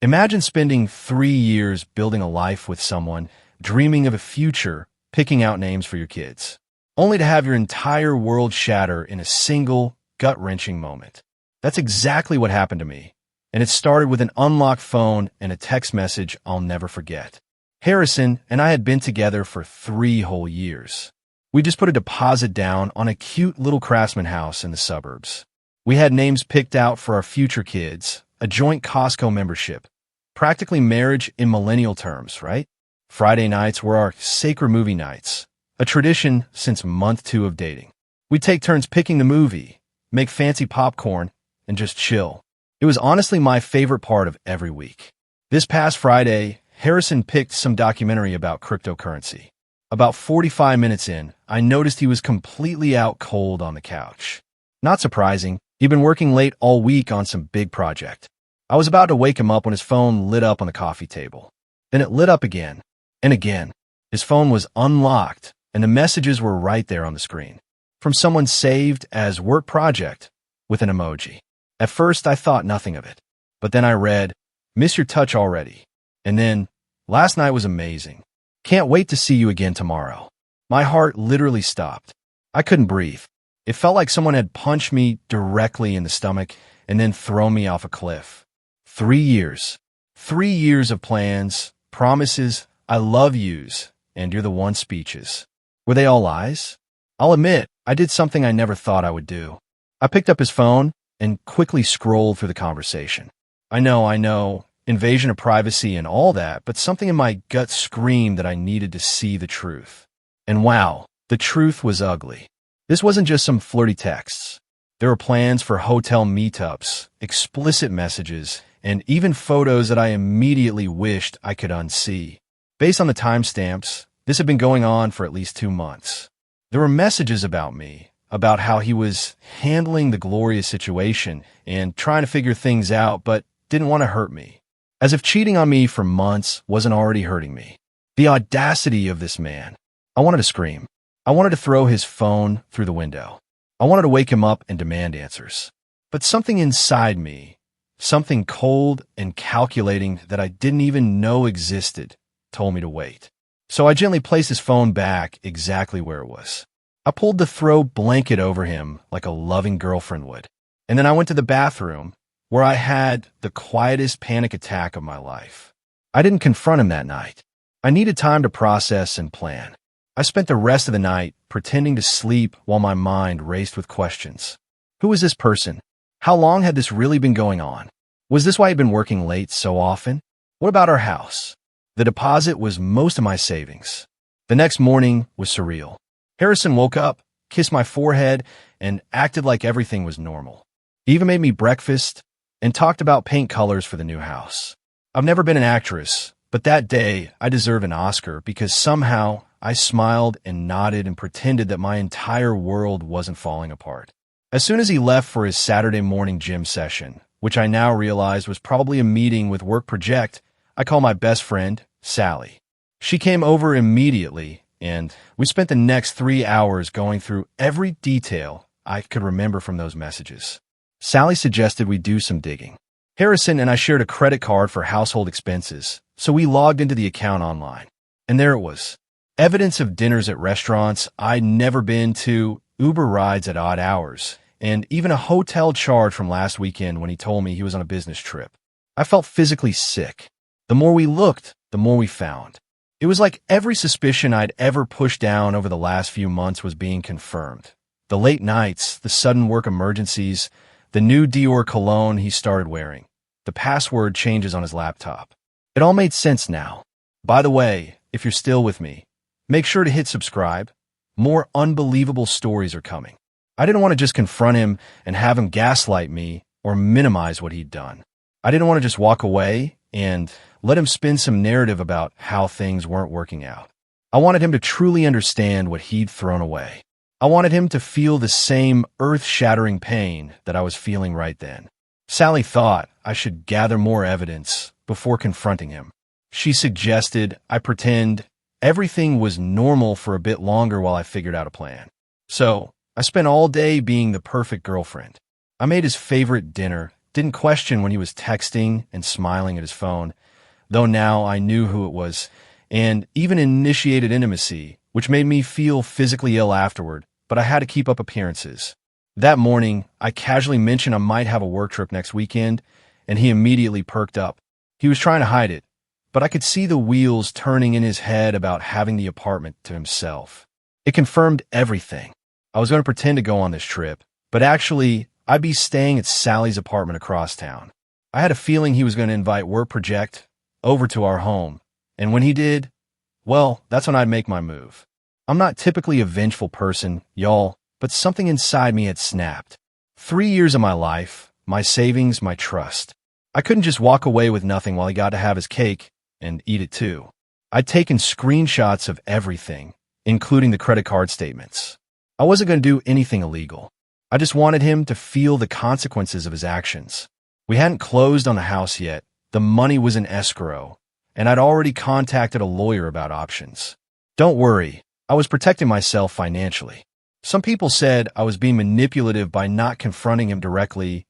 Imagine spending 3 years building a life with someone, dreaming of a future, picking out names for your kids, only to have your entire world shatter in a single, gut-wrenching moment. That's exactly what happened to me, and it started with an unlocked phone and a text message I'll never forget. Harrison and I had been together for 3 whole years. We just put a deposit down on a cute little craftsman house in the suburbs. We had names picked out for our future kids, a joint Costco membership, practically marriage in millennial terms, right? Friday nights were our sacred movie nights, a tradition since month 2 of dating. We'd take turns picking the movie, make fancy popcorn, and just chill. It was honestly my favorite part of every week. This past Friday, Harrison picked some documentary about cryptocurrency. About 45 minutes in, I noticed he was completely out cold on the couch. Not surprising, he'd been working late all week on some big project. I was about to wake him up when his phone lit up on the coffee table. Then it lit up again, and again. His phone was unlocked, and the messages were right there on the screen. From someone saved as work project with an emoji. At first, I thought nothing of it. But then I read, "Miss your touch already." And then, "Last night was amazing. Can't wait to see you again tomorrow." My heart literally stopped. I couldn't breathe. It felt like someone had punched me directly in the stomach and then thrown me off a cliff. 3 years. 3 years of plans, promises, I love yous, and you're the one speeches. Were they all lies? I'll admit, I did something I never thought I would do. I picked up his phone and quickly scrolled through the conversation. I know, invasion of privacy and all that, but something in my gut screamed that I needed to see the truth. And wow, the truth was ugly. This wasn't just some flirty texts. There were plans for hotel meetups, explicit messages, and even photos that I immediately wished I could unsee. Based on the timestamps, this had been going on for at least 2 months. There were messages about me, about how he was handling the glorious situation and trying to figure things out, but didn't want to hurt me. As if cheating on me for months wasn't already hurting me. The audacity of this man. I wanted to scream. I wanted to throw his phone through the window. I wanted to wake him up and demand answers. But something inside me, something cold and calculating that I didn't even know existed, told me to wait. So I gently placed his phone back exactly where it was. I pulled the throw blanket over him like a loving girlfriend would. And then I went to the bathroom, where I had the quietest panic attack of my life. I didn't confront him that night. I needed time to process and plan. I spent the rest of the night pretending to sleep while my mind raced with questions. Who was this person? How long had this really been going on? Was this why he'd been working late so often? What about our house? The deposit was most of my savings. The next morning was surreal. Harrison woke up, kissed my forehead, and acted like everything was normal. He even made me breakfast and talked about paint colors for the new house. I've never been an actress, but that day I deserve an Oscar because somehow I smiled and nodded and pretended that my entire world wasn't falling apart. As soon as he left for his Saturday morning gym session, which I now realized was probably a meeting with Work Project, I called my best friend, Sally. She came over immediately, and we spent the next 3 hours going through every detail I could remember from those messages. Sally suggested we do some digging. Harrison and I shared a credit card for household expenses, so we logged into the account online. And there it was. Evidence of dinners at restaurants I'd never been to, Uber rides at odd hours, and even a hotel charge from last weekend when he told me he was on a business trip. I felt physically sick. The more we looked, the more we found. It was like every suspicion I'd ever pushed down over the last few months was being confirmed. The late nights, the sudden work emergencies, the new Dior cologne he started wearing, the password changes on his laptop. It all made sense now. By the way, if you're still with me, make sure to hit subscribe. More unbelievable stories are coming. I didn't want to just confront him and have him gaslight me or minimize what he'd done. I didn't want to just walk away and let him spin some narrative about how things weren't working out. I wanted him to truly understand what he'd thrown away. I wanted him to feel the same earth-shattering pain that I was feeling right then. Sally thought I should gather more evidence before confronting him. She suggested I pretend everything was normal for a bit longer while I figured out a plan. So I spent all day being the perfect girlfriend. I made his favorite dinner, didn't question when he was texting and smiling at his phone, though now I knew who it was, and even initiated intimacy, which made me feel physically ill afterward, but I had to keep up appearances. That morning, I casually mentioned I might have a work trip next weekend, and he immediately perked up. He was trying to hide it, but I could see the wheels turning in his head about having the apartment to himself. It confirmed everything. I was going to pretend to go on this trip, but actually, I'd be staying at Sally's apartment across town. I had a feeling he was going to invite Work Project over to our home, and when he did, well, that's when I'd make my move. I'm not typically a vengeful person, y'all, but something inside me had snapped. 3 years of my life, my savings, my trust. I couldn't just walk away with nothing while he got to have his cake and eat it too. I'd taken screenshots of everything, including the credit card statements. I wasn't going to do anything illegal. I just wanted him to feel the consequences of his actions. We hadn't closed on the house yet. The money was in escrow, and I'd already contacted a lawyer about options. Don't worry, I was protecting myself financially. Some people said I was being manipulative by not confronting him directly,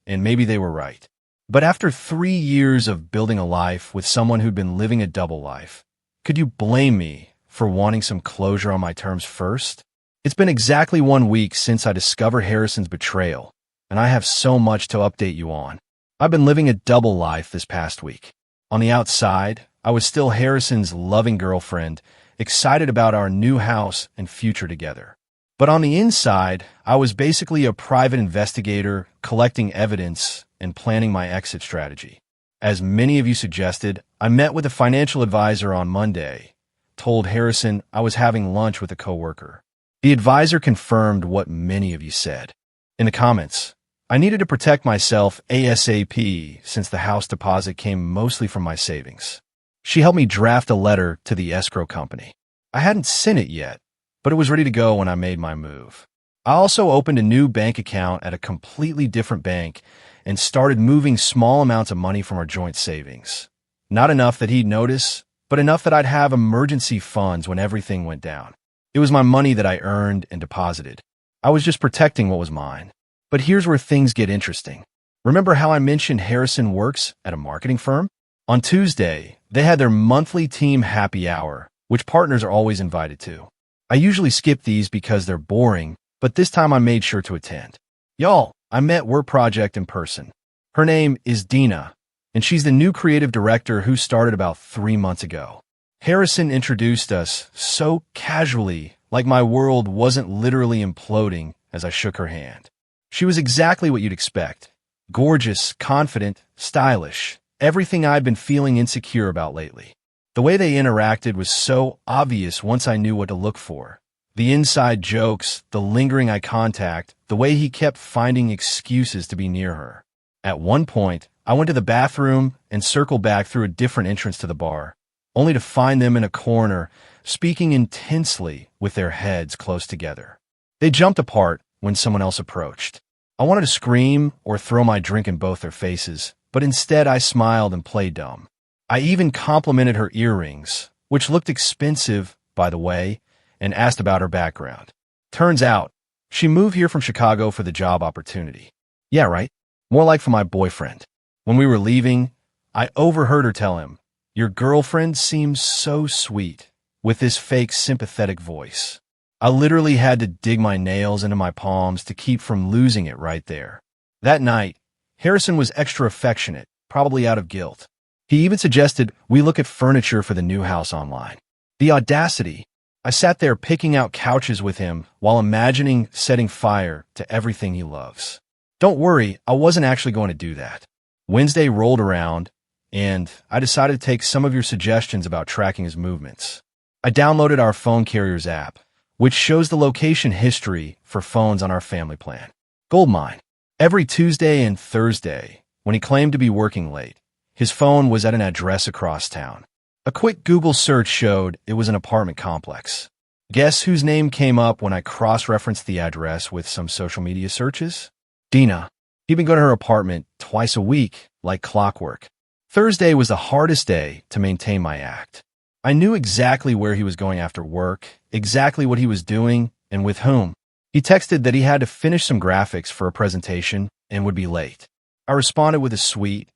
and maybe they were right. But after 3 years of building a life with someone who'd been living a double life, could you blame me for wanting some closure on my terms first? It's been exactly 1 week since I discovered Harrison's betrayal, and I have so much to update you on. I've been living a double life this past week. On the outside, I was still Harrison's loving girlfriend, excited about our new house and future together. But on the inside, I was basically a private investigator, collecting evidence and planning my exit strategy. As many of you suggested, I met with a financial advisor on Monday, told Harrison I was having lunch with a coworker. The advisor confirmed what many of you said. In the comments, I needed to protect myself ASAP since the house deposit came mostly from my savings. She helped me draft a letter to the escrow company. I hadn't sent it yet, but it was ready to go when I made my move. I also opened a new bank account at a completely different bank and started moving small amounts of money from our joint savings. Not enough that he'd notice, but enough that I'd have emergency funds when everything went down. It was my money that I earned and deposited. I was just protecting what was mine. But here's where things get interesting. Remember how I mentioned Harrison works at a marketing firm? On Tuesday, they had their monthly team happy hour, which partners are always invited to. I usually skip these because they're boring, but this time I made sure to attend. Y'all, I met Work Project in person. Her name is Dina, and she's the new creative director who started about 3 months ago. Harrison introduced us so casually, like my world wasn't literally imploding as I shook her hand. She was exactly what you'd expect. Gorgeous, confident, stylish, everything I'd been feeling insecure about lately. The way they interacted was so obvious once I knew what to look for. The inside jokes, the lingering eye contact, the way he kept finding excuses to be near her. At one point, I went to the bathroom and circled back through a different entrance to the bar, only to find them in a corner, speaking intensely with their heads close together. They jumped apart when someone else approached. I wanted to scream or throw my drink in both their faces, but instead I smiled and played dumb. I even complimented her earrings, which looked expensive, by the way, and asked about her background. Turns out, she moved here from Chicago for the job opportunity. Yeah, right. More like for my boyfriend. When we were leaving, I overheard her tell him, "Your girlfriend seems so sweet," with this fake sympathetic voice. I literally had to dig my nails into my palms to keep from losing it right there. That night, Harrison was extra affectionate, probably out of guilt. He even suggested we look at furniture for the new house online. The audacity! I sat there picking out couches with him while imagining setting fire to everything he loves. Don't worry, I wasn't actually going to do that. Wednesday rolled around, and I decided to take some of your suggestions about tracking his movements. I downloaded our phone carrier's app, which shows the location history for phones on our family plan. Goldmine. Every Tuesday and Thursday, when he claimed to be working late, his phone was at an address across town. A quick Google search showed it was an apartment complex. Guess whose name came up when I cross-referenced the address with some social media searches? Dina. He'd been going to her apartment twice a week, like clockwork. Thursday was the hardest day to maintain my act. I knew exactly where he was going after work, exactly what he was doing, and with whom. He texted that he had to finish some graphics for a presentation and would be late. I responded with a sweet,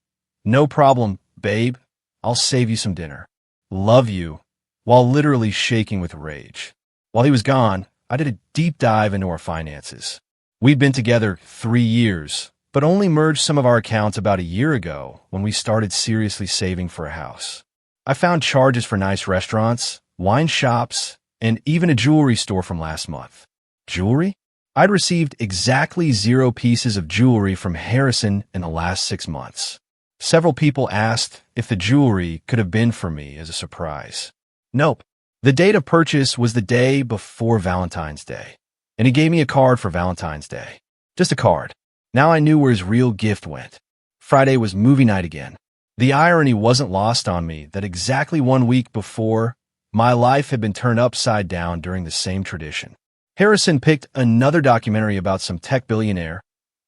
"No problem, babe. I'll save you some dinner. Love you," while literally shaking with rage. While he was gone, I did a deep dive into our finances. We'd been together 3 years, but only merged some of our accounts about a year ago when we started seriously saving for a house. I found charges for nice restaurants, wine shops, and even a jewelry store from last month. Jewelry? I'd received exactly 0 pieces of jewelry from Harrison in the last 6 months. Several people asked if the jewelry could have been for me as a surprise. Nope. The date of purchase was the day before Valentine's Day, and he gave me a card for Valentine's Day. Just a card. Now I knew where his real gift went. Friday was movie night again. The irony wasn't lost on me that exactly 1 week before, my life had been turned upside down during the same tradition. Harrison picked another documentary about some tech billionaire,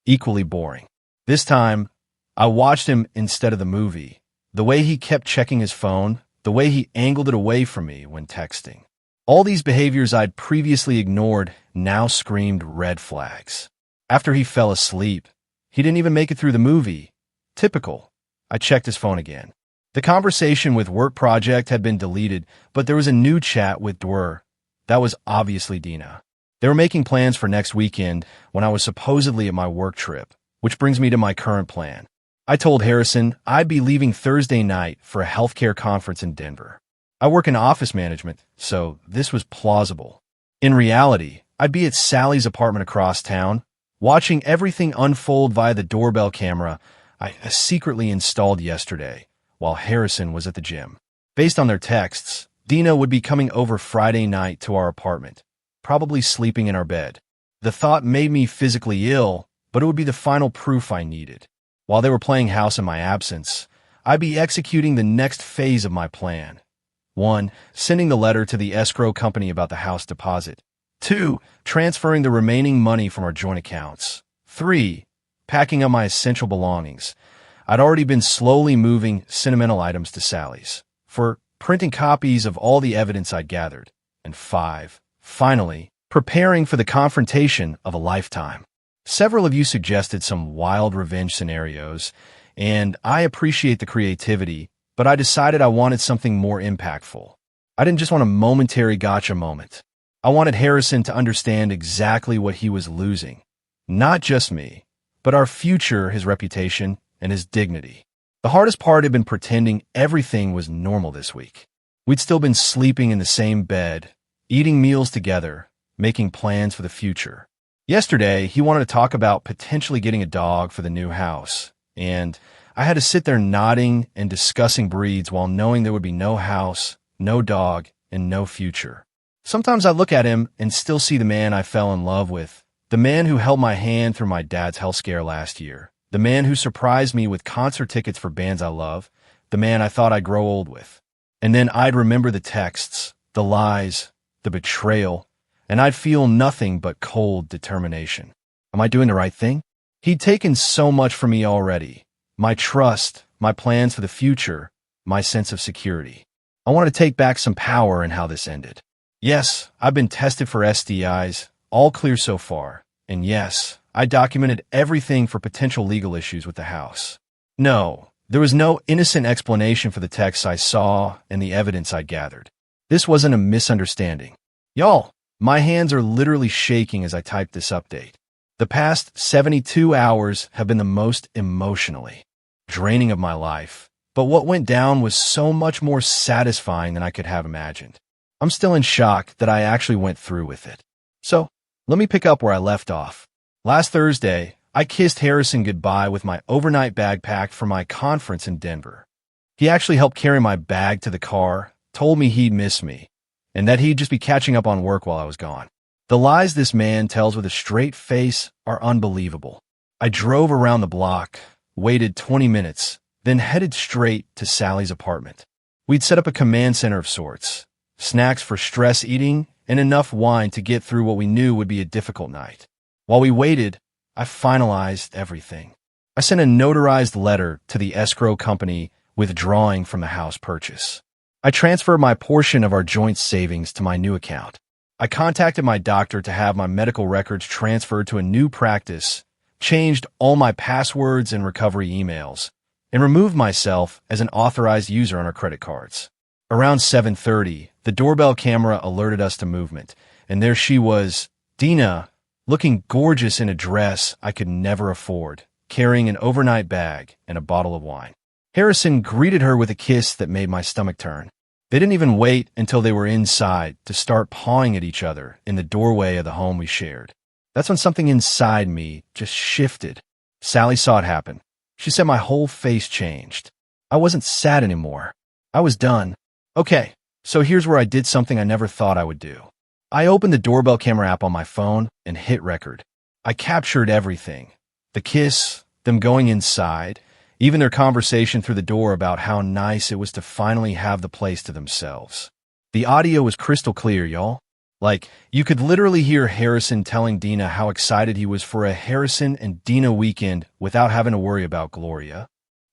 equally boring. This time, I watched him instead of the movie. The way he kept checking his phone, the way he angled it away from me when texting. All these behaviors I'd previously ignored now screamed red flags. After he fell asleep, he didn't even make it through the movie. Typical. I checked his phone again. The conversation with work project had been deleted, but there was a new chat with Dwer. That was obviously Dina. They were making plans for next weekend when I was supposedly at my work trip, which brings me to my current plan. I told Harrison I'd be leaving Thursday night for a healthcare conference in Denver. I work in office management, so this was plausible. In reality, I'd be at Sally's apartment across town, watching everything unfold via the doorbell camera I secretly installed yesterday while Harrison was at the gym. Based on their texts, Dina would be coming over Friday night to our apartment, probably sleeping in our bed. The thought made me physically ill, but it would be the final proof I needed. While they were playing house in my absence, I'd be executing the next phase of my plan. 1. Sending the letter to the escrow company about the house deposit. 2. Transferring the remaining money from our joint accounts. 3. Packing up my essential belongings. I'd already been slowly moving sentimental items to Sally's. 4. Printing copies of all the evidence I'd gathered. And 5. Finally, preparing for the confrontation of a lifetime. Several of you suggested some wild revenge scenarios, and I appreciate the creativity, but I decided I wanted something more impactful. I didn't just want a momentary gotcha moment. I wanted Harrison to understand exactly what he was losing. Not just me, but our future, his reputation, and his dignity. The hardest part had been pretending everything was normal this week. We'd still been sleeping in the same bed, eating meals together, making plans for the future. Yesterday, he wanted to talk about potentially getting a dog for the new house, and I had to sit there nodding and discussing breeds while knowing there would be no house, no dog, and no future. Sometimes I look at him and still see the man I fell in love with, the man who held my hand through my dad's health scare last year, the man who surprised me with concert tickets for bands I love, the man I thought I'd grow old with. And then I'd remember the texts, the lies, the betrayal, and I'd feel nothing but cold determination. Am I doing the right thing? He'd taken so much from me already. My trust, my plans for the future, my sense of security. I wanted to take back some power in how this ended. Yes, I've been tested for STIs, all clear so far. And yes, I documented everything for potential legal issues with the house. No, there was no innocent explanation for the texts I saw and the evidence I gathered. This wasn't a misunderstanding. Y'all, my hands are literally shaking as I type this update. The past 72 hours have been the most emotionally draining of my life, but what went down was so much more satisfying than I could have imagined. I'm still in shock that I actually went through with it. So, let me pick up where I left off. Last Thursday, I kissed Harrison goodbye with my overnight bag packed for my conference in Denver. He actually helped carry my bag to the car, told me he'd miss me, and that he'd just be catching up on work while I was gone. The lies this man tells with a straight face are unbelievable. I drove around the block, waited 20 minutes, then headed straight to Sally's apartment. We'd set up a command center of sorts, snacks for stress eating, and enough wine to get through what we knew would be a difficult night. While we waited, I finalized everything. I sent a notarized letter to the escrow company withdrawing from the house purchase. I transferred my portion of our joint savings to my new account. I contacted my doctor to have my medical records transferred to a new practice changed all my passwords and recovery emails, and removed myself as an authorized user on our credit cards. Around 7:30, the doorbell camera alerted us to movement, and there she was, Dina, looking gorgeous in a dress I could never afford, carrying an overnight bag and a bottle of wine. Harrison greeted her with a kiss that made my stomach turn. They didn't even wait until they were inside to start pawing at each other in the doorway of the home we shared. That's when something inside me just shifted. Sally saw it happen. She said my whole face changed. I wasn't sad anymore. I was done. Okay, so here's where I did something I never thought I would do. I opened the doorbell camera app on my phone and hit record. I captured everything. The kiss, them going inside, even their conversation through the door about how nice it was to finally have the place to themselves. The audio was crystal clear, y'all. Like, you could literally hear Harrison telling Dina how excited he was for a Harrison and Dina weekend without having to worry about Gloria.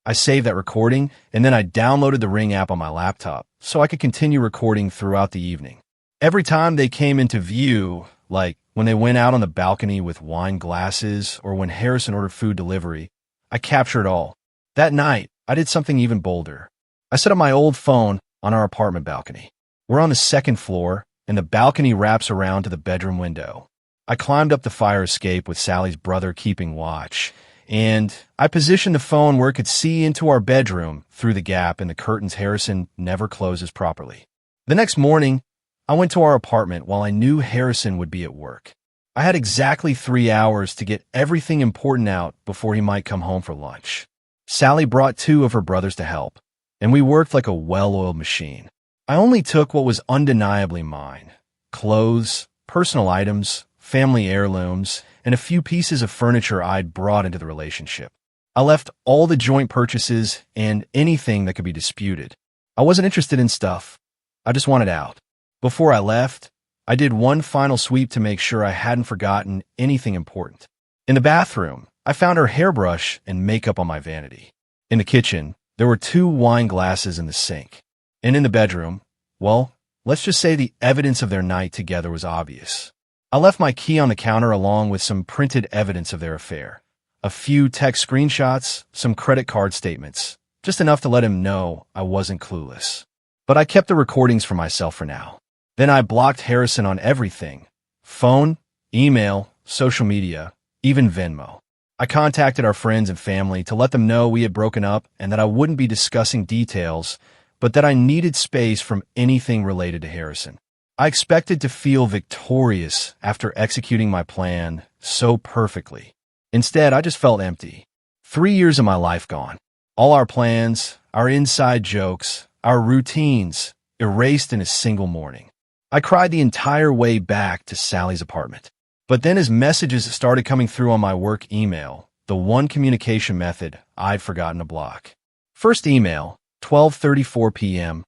I saved that recording, and then I downloaded the Ring app on my laptop so I could continue recording throughout the evening. Every time they came into view, like when they went out on the balcony with wine glasses or when Harrison ordered food delivery, I captured it all. That night, I did something even bolder. I set up my old phone on our apartment balcony. We're on the second floor, and the balcony wraps around to the bedroom window. I climbed up the fire escape with Sally's brother keeping watch, and I positioned the phone where it could see into our bedroom through the gap in the curtains Harrison never closes properly. The next morning, I went to our apartment while I knew Harrison would be at work. I had exactly 3 hours to get everything important out before he might come home for lunch. Sally brought 2 of her brothers to help, and we worked like a well-oiled machine. I only took what was undeniably mine: clothes, personal items, family heirlooms, and a few pieces of furniture I'd brought into the relationship. I left all the joint purchases and anything that could be disputed. I wasn't interested in stuff. I just wanted out. Before I left, I did one final sweep to make sure I hadn't forgotten anything important. In the bathroom, I found her hairbrush and makeup on my vanity. In the kitchen, there were 2 wine glasses in the sink. And in the bedroom, well, let's just say the evidence of their night together was obvious. I left my key on the counter along with some printed evidence of their affair. A few text screenshots, some credit card statements, just enough to let him know I wasn't clueless. But I kept the recordings for myself for now. Then I blocked Harrison on everything: phone, email, social media, even Venmo. I contacted our friends and family to let them know we had broken up and that I wouldn't be discussing details, but that I needed space from anything related to Harrison. I expected to feel victorious after executing my plan so perfectly. Instead, I just felt empty. 3 years of my life gone. All our plans, our inside jokes, our routines, erased in a single morning. I cried the entire way back to Sally's apartment. But then as messages started coming through on my work email, the one communication method I'd forgotten to block. First email, 12:34 p.m.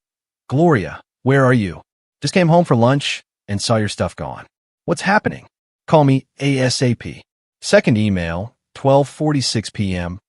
Gloria, where are you? Just came home for lunch and saw your stuff gone. What's happening? Call me ASAP. Second email, 12:46 p.m.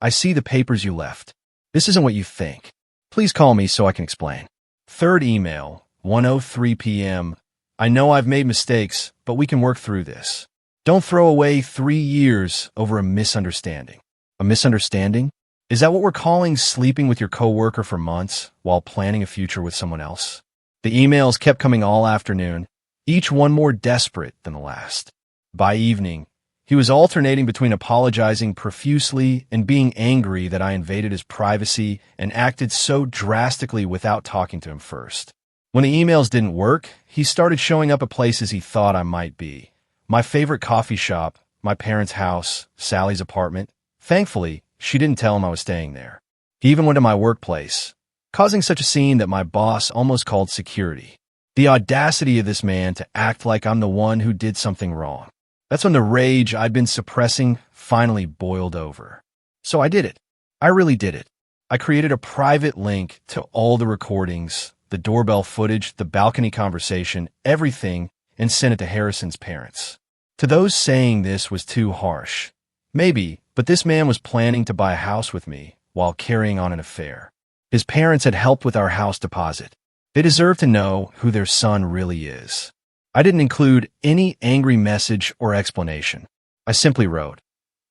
I see the papers you left. This isn't what you think. Please call me so I can explain. Third email, 1:03 p.m. I know I've made mistakes, but we can work through this. Don't throw away 3 years over a misunderstanding. A misunderstanding? Is that what we're calling sleeping with your coworker for months while planning a future with someone else? The emails kept coming all afternoon, each one more desperate than the last. By evening, he was alternating between apologizing profusely and being angry that I invaded his privacy and acted so drastically without talking to him first. When the emails didn't work, he started showing up at places he thought I might be. My favorite coffee shop, my parents' house, Sally's apartment. Thankfully, she didn't tell him I was staying there. He even went to my workplace, causing such a scene that my boss almost called security. The audacity of this man to act like I'm the one who did something wrong. That's when the rage I'd been suppressing finally boiled over. So I did it. I really did it. I created a private link to all the recordings, the doorbell footage, the balcony conversation, everything, and sent it to Harrison's parents. To those saying this was too harsh, maybe, but this man was planning to buy a house with me while carrying on an affair. His parents had helped with our house deposit. They deserve to know who their son really is. I didn't include any angry message or explanation. I simply wrote,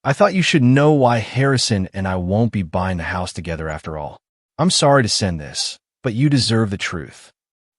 I thought you should know why Harrison and I won't be buying the house together after all. I'm sorry to send this, but you deserve the truth.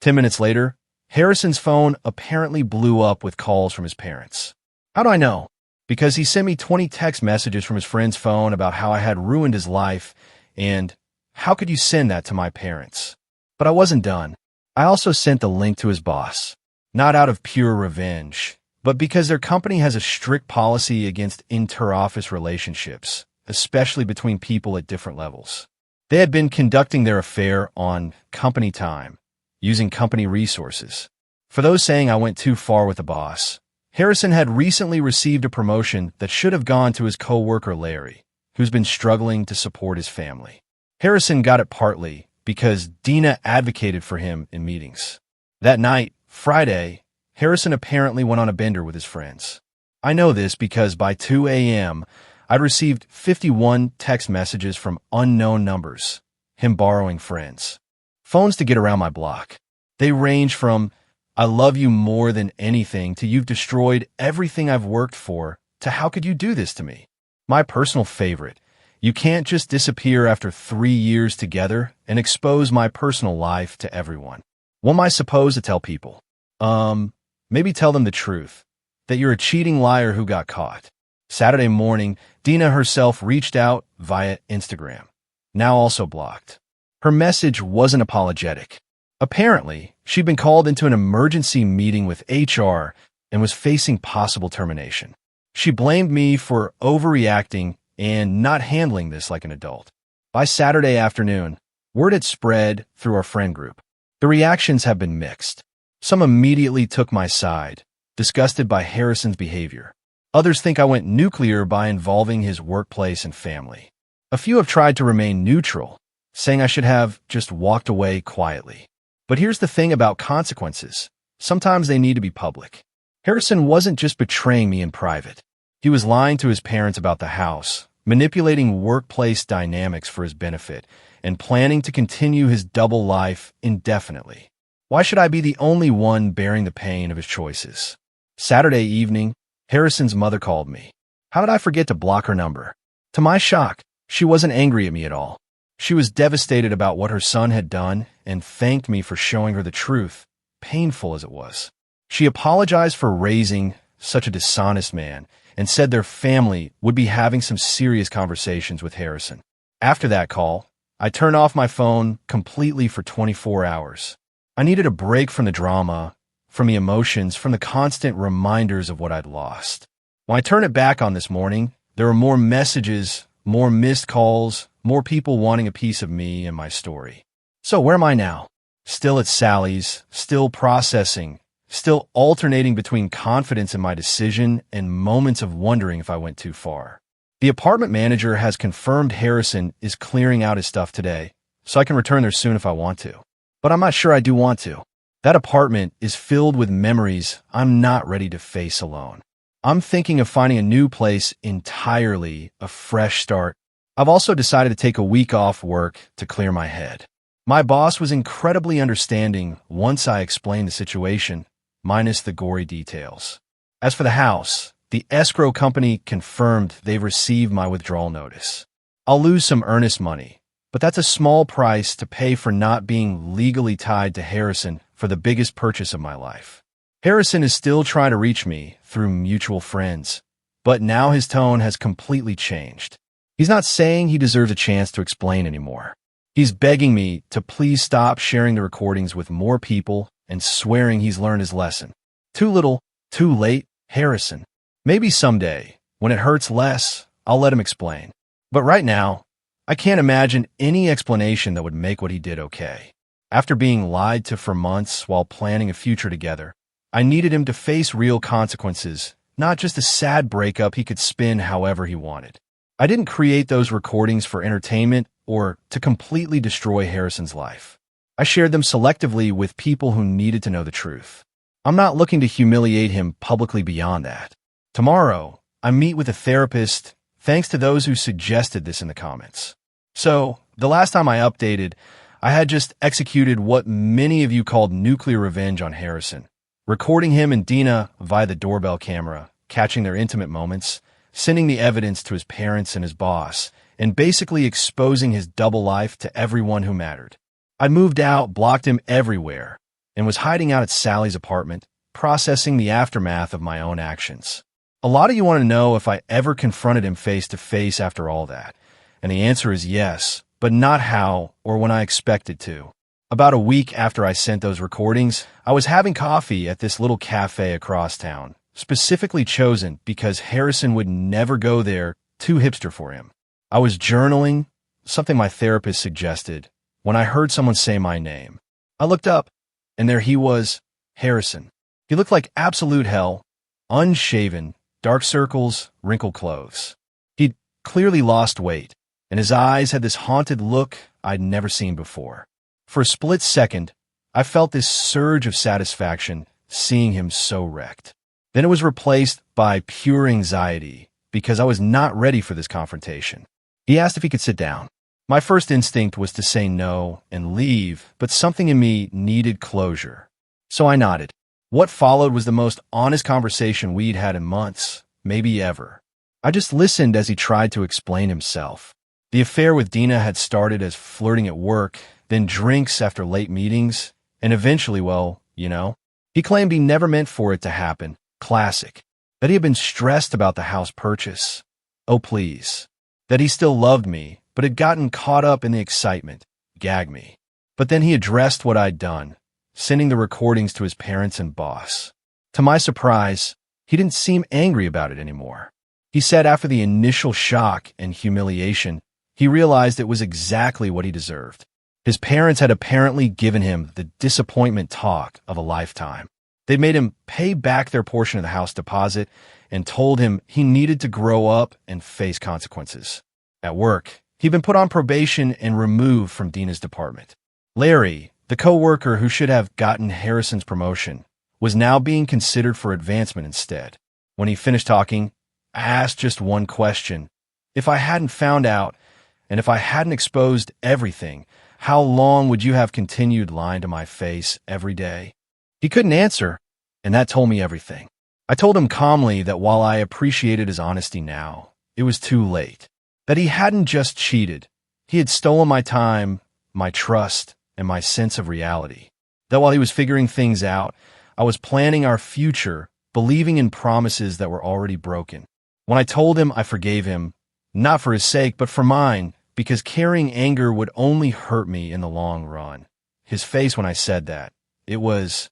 10 minutes later, Harrison's phone apparently blew up with calls from his parents. How do I know? Because he sent me 20 text messages from his friend's phone about how I had ruined his life, and how could you send that to my parents? But I wasn't done. I also sent the link to his boss, not out of pure revenge, but because their company has a strict policy against inter-office relationships, especially between people at different levels. They had been conducting their affair on company time, using company resources. For those saying I went too far with the boss, Harrison had recently received a promotion that should have gone to his co-worker Larry, who's been struggling to support his family. Harrison got it partly because Dina advocated for him in meetings. That night, Friday, Harrison apparently went on a bender with his friends. I know this because by 2 a.m., I'd received 51 text messages from unknown numbers, him borrowing friends. Phones to get around my block. They range from, I love you more than anything, to you've destroyed everything I've worked for, to how could you do this to me? My personal favorite, you can't just disappear after 3 years together and expose my personal life to everyone. What am I supposed to tell people? Maybe tell them the truth, that you're a cheating liar who got caught. Saturday morning, Dina herself reached out via Instagram, now also blocked. Her message wasn't apologetic. Apparently, she'd been called into an emergency meeting with HR and was facing possible termination. She blamed me for overreacting and not handling this like an adult. By Saturday afternoon, word had spread through our friend group. The reactions have been mixed. Some immediately took my side, disgusted by Harrison's behavior. Others think I went nuclear by involving his workplace and family. A few have tried to remain neutral, saying I should have just walked away quietly. But here's the thing about consequences. Sometimes they need to be public. Harrison wasn't just betraying me in private. He was lying to his parents about the house, manipulating workplace dynamics for his benefit, and planning to continue his double life indefinitely. Why should I be the only one bearing the pain of his choices? Saturday evening, Harrison's mother called me. How did I forget to block her number? To my shock, she wasn't angry at me at all. She was devastated about what her son had done and thanked me for showing her the truth, painful as it was. She apologized for raising such a dishonest man and said their family would be having some serious conversations with Harrison. After that call, I turned off my phone completely for 24 hours. I needed a break from the drama, from the emotions, from the constant reminders of what I'd lost. When I turned it back on this morning, there were more messages, more missed calls, more people wanting a piece of me and my story. So where am I now? Still at Sally's, still processing, still alternating between confidence in my decision and moments of wondering if I went too far. The apartment manager has confirmed Harrison is clearing out his stuff today, so I can return there soon if I want to. But I'm not sure I do want to. That apartment is filled with memories I'm not ready to face alone. I'm thinking of finding a new place entirely, a fresh start. I've also decided to take a week off work to clear my head. My boss was incredibly understanding once I explained the situation, minus the gory details. As for the house, the escrow company confirmed they've received my withdrawal notice. I'll lose some earnest money, but that's a small price to pay for not being legally tied to Harrison for the biggest purchase of my life. Harrison is still trying to reach me through mutual friends, but now his tone has completely changed. He's not saying he deserves a chance to explain anymore. He's begging me to please stop sharing the recordings with more people and swearing he's learned his lesson. Too little, too late, Harrison. Maybe someday, when it hurts less, I'll let him explain. But right now, I can't imagine any explanation that would make what he did okay. After being lied to for months while planning a future together, I needed him to face real consequences, not just a sad breakup he could spin however he wanted. I didn't create those recordings for entertainment or to completely destroy Harrison's life. I shared them selectively with people who needed to know the truth. I'm not looking to humiliate him publicly beyond that. Tomorrow, I meet with a therapist, thanks to those who suggested this in the comments. So, the last time I updated, I had just executed what many of you called nuclear revenge on Harrison, recording him and Dina via the doorbell camera, catching their intimate moments, sending the evidence to his parents and his boss, and basically exposing his double life to everyone who mattered. I'd moved out, blocked him everywhere, and was hiding out at Sally's apartment, processing the aftermath of my own actions. A lot of you want to know if I ever confronted him face to face after all that, and the answer is yes, but not how or when I expected to. About a week after I sent those recordings, I was having coffee at this little cafe across town, specifically chosen because Harrison would never go there, too hipster for him. I was journaling, something my therapist suggested, when I heard someone say my name. I looked up, and there he was, Harrison. He looked like absolute hell, unshaven, dark circles, wrinkled clothes. He'd clearly lost weight, and his eyes had this haunted look I'd never seen before. For a split second, I felt this surge of satisfaction seeing him so wrecked. Then it was replaced by pure anxiety because I was not ready for this confrontation. He asked if he could sit down. My first instinct was to say no and leave, but something in me needed closure. So I nodded. What followed was the most honest conversation we'd had in months, maybe ever. I just listened as he tried to explain himself. The affair with Dina had started as flirting at work, then drinks after late meetings, and eventually, well, you know. He claimed he never meant for it to happen. Classic. That he had been stressed about the house purchase. Oh, please. That he still loved me, but had gotten caught up in the excitement. Gag me. But then he addressed what I'd done, sending the recordings to his parents and boss. To my surprise, he didn't seem angry about it anymore. He said after the initial shock and humiliation, he realized it was exactly what he deserved. His parents had apparently given him the disappointment talk of a lifetime. They'd made him pay back their portion of the house deposit and told him he needed to grow up and face consequences. At work, he'd been put on probation and removed from Dina's department. Larry, the co-worker who should have gotten Harrison's promotion, was now being considered for advancement instead. When he finished talking, I asked just one question. If I hadn't found out, and if I hadn't exposed everything, how long would you have continued lying to my face every day? He couldn't answer, and that told me everything. I told him calmly that while I appreciated his honesty now, it was too late. That he hadn't just cheated. He had stolen my time, my trust, and my sense of reality. That while he was figuring things out, I was planning our future, believing in promises that were already broken. When I told him I forgave him, not for his sake, but for mine, because carrying anger would only hurt me in the long run. His face when I said that, it was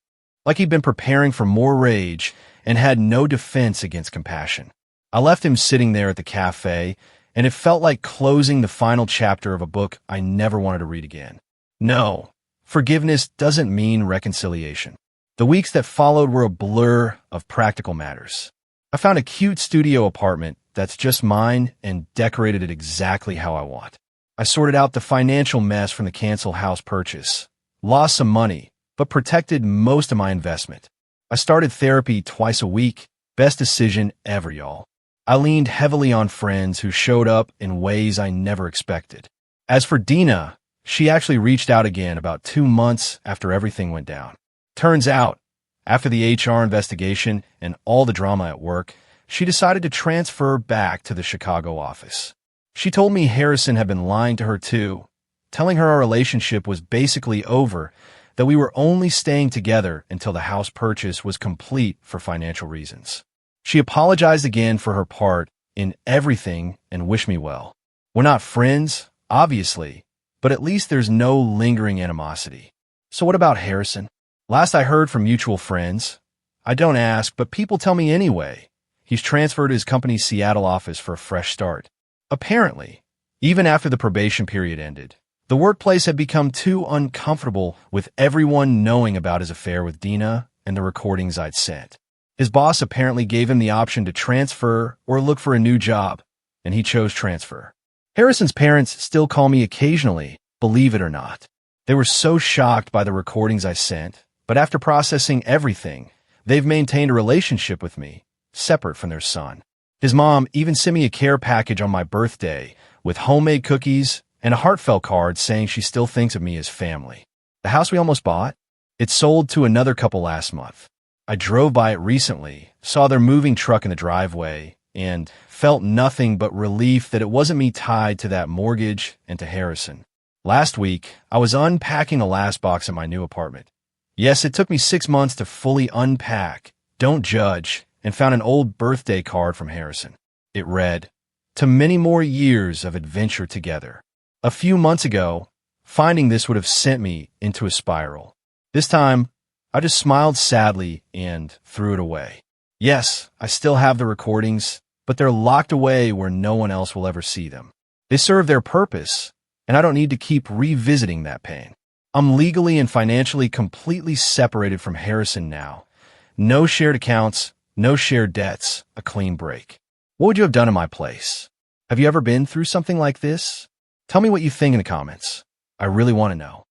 like he'd been preparing for more rage and had no defense against compassion. I left him sitting there at the cafe, and it felt like closing the final chapter of a book I never wanted to read again. No, forgiveness doesn't mean reconciliation. The weeks that followed were a blur of practical matters. I found a cute studio apartment that's just mine and decorated it exactly how I want. I sorted out the financial mess from the canceled house purchase, lost some money, but protected most of my investment. I started therapy twice a week. Best decision ever, y'all. I leaned heavily on friends who showed up in ways I never expected. As for Dina, she actually reached out again about 2 months after everything went down. Turns out, after the HR investigation and all the drama at work, she decided to transfer back to the Chicago office. She told me Harrison had been lying to her too, telling her our relationship was basically over, that we were only staying together until the house purchase was complete for financial reasons. She apologized again for her part in everything and wished me well. We're not friends, obviously, but at least there's no lingering animosity. So what about Harrison? Last I heard from mutual friends, I don't ask, but people tell me anyway, he's transferred to his company's Seattle office for a fresh start. Apparently, even after the probation period ended, the workplace had become too uncomfortable with everyone knowing about his affair with Dina and the recordings I'd sent. His boss apparently gave him the option to transfer or look for a new job, and he chose transfer. Harrison's parents still call me occasionally, believe it or not. They were so shocked by the recordings I sent, but after processing everything, they've maintained a relationship with me, separate from their son. His mom even sent me a care package on my birthday with homemade cookies and a heartfelt card saying she still thinks of me as family. The house we almost bought? It sold to another couple last month. I drove by it recently, saw their moving truck in the driveway, and felt nothing but relief that it wasn't me tied to that mortgage and to Harrison. Last week, I was unpacking the last box in my new apartment. Yes, it took me 6 months to fully unpack, don't judge, and found an old birthday card from Harrison. It read, "To many more years of adventure together." A few months ago, finding this would have sent me into a spiral. This time, I just smiled sadly and threw it away. Yes, I still have the recordings, but they're locked away where no one else will ever see them. They serve their purpose, and I don't need to keep revisiting that pain. I'm legally and financially completely separated from Harrison now. No shared accounts, no shared debts, a clean break. What would you have done in my place? Have you ever been through something like this? Tell me what you think in the comments. I really want to know.